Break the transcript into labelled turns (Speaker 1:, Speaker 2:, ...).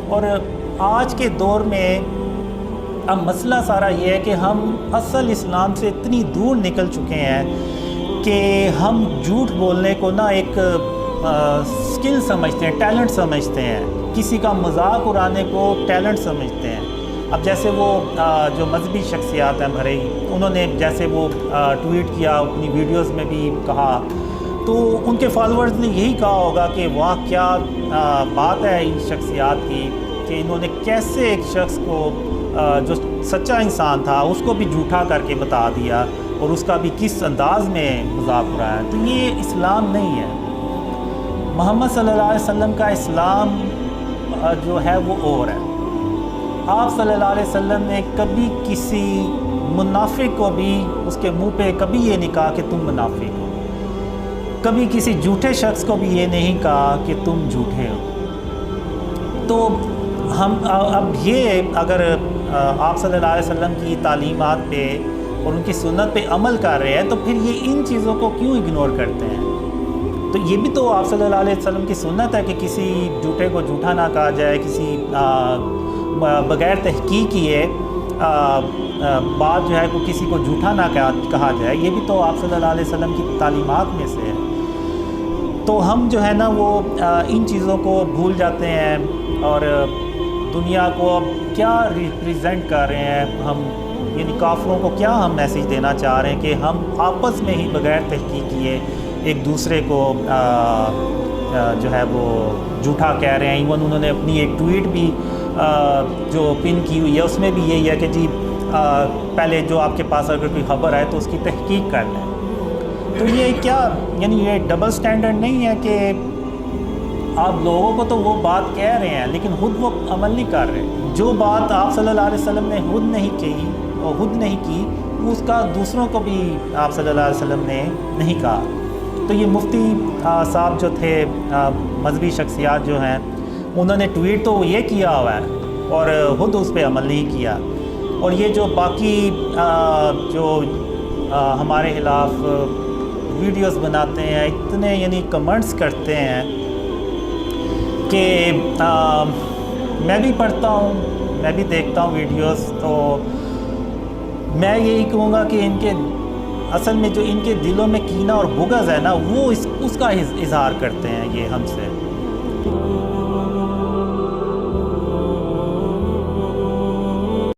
Speaker 1: اور آج کے دور میں اب مسئلہ سارا یہ ہے کہ ہم اصل اسلام سے اتنی دور نکل چکے ہیں کہ ہم جھوٹ بولنے کو نا ایک سکل سمجھتے ہیں، ٹیلنٹ سمجھتے ہیں، کسی کا مذاق اڑانے کو ٹیلنٹ سمجھتے ہیں۔ اب جیسے وہ جو مذہبی شخصیات ہیں بھرے انہوں نے جیسے وہ ٹویٹ کیا، اپنی ویڈیوز میں بھی کہا، تو ان کے فالورز نے یہی کہا ہوگا کہ واہ کیا بات ہے ان شخصیات کی کہ انہوں نے کیسے ایک شخص کو جو سچا انسان تھا اس کو بھی جھوٹا کر کے بتا دیا اور اس کا بھی کس انداز میں مذاق اڑایا۔ تو یہ اسلام نہیں ہے۔ محمد صلی اللہ علیہ وسلم کا اسلام جو ہے وہ اور ہے۔ آپ صلی اللہ علیہ وسلم نے کبھی کسی منافق کو بھی اس کے منہ پہ کبھی یہ نہیں کہا کہ تم منافق ہو، کبھی کسی جھوٹے شخص کو بھی یہ نہیں کہا کہ تم جھوٹے ہو۔ تو ہم اب یہ اگر آپ صلی اللہ علیہ وسلم کی تعلیمات پہ اور ان کی سنت پہ عمل کر رہے ہیں تو پھر یہ ان چیزوں کو کیوں اگنور کرتے ہیں؟ تو یہ بھی تو آپ صلی اللہ علیہ وسلم کی سنت ہے کہ کسی جھوٹے کو جھوٹا نہ کہا جائے، کسی بغیر تحقیق کیے بات جو ہے کو کسی کو جھوٹا نہ کہا جائے، یہ بھی تو آپ صلی اللہ علیہ وسلم کی تعلیمات میں سے ہے۔ تو ہم جو ہے نا وہ ان چیزوں کو بھول جاتے ہیں اور دنیا کو اب کیا ریپریزنٹ کر رہے ہیں ہم، یعنی کافروں کو کیا ہم میسیج دینا چاہ رہے ہیں کہ ہم آپس میں ہی بغیر تحقیق کیے ایک دوسرے کو جو ہے وہ جھوٹا کہہ رہے ہیں۔ ایون انہوں نے اپنی ایک ٹویٹ بھی جو پن کی ہوئی ہے اس میں بھی یہی ہے کہ جی پہلے جو آپ کے پاس اگر کوئی خبر آئے تو اس کی تحقیق کر لیں۔ تو یہ کیا یعنی یہ ڈبل سٹینڈرڈ نہیں ہے کہ آپ لوگوں کو تو وہ بات کہہ رہے ہیں لیکن خود وہ عمل نہیں کر رہے؟ جو بات آپ صلی اللہ علیہ وسلم نے خود نہیں کی اس کا دوسروں کو بھی آپ صلی اللہ علیہ وسلم نے نہیں کہا۔ تو یہ مفتی صاحب جو تھے، مذہبی شخصیات جو ہیں، انہوں نے ٹویٹ تو یہ کیا ہوا ہے اور خود اس پہ عمل نہیں کیا۔ اور یہ جو باقی جو ہمارے خلاف ویڈیوز بناتے ہیں، اتنے یعنی کمنٹس کرتے ہیں کہ میں بھی پڑھتا ہوں، میں بھی دیکھتا ہوں ویڈیوز، تو میں یہی کہوں گا کہ ان کے اصل میں جو ان کے دلوں میں کینہ اور بغض ہے نا وہ اس کا اظہار کرتے ہیں یہ ہم سے۔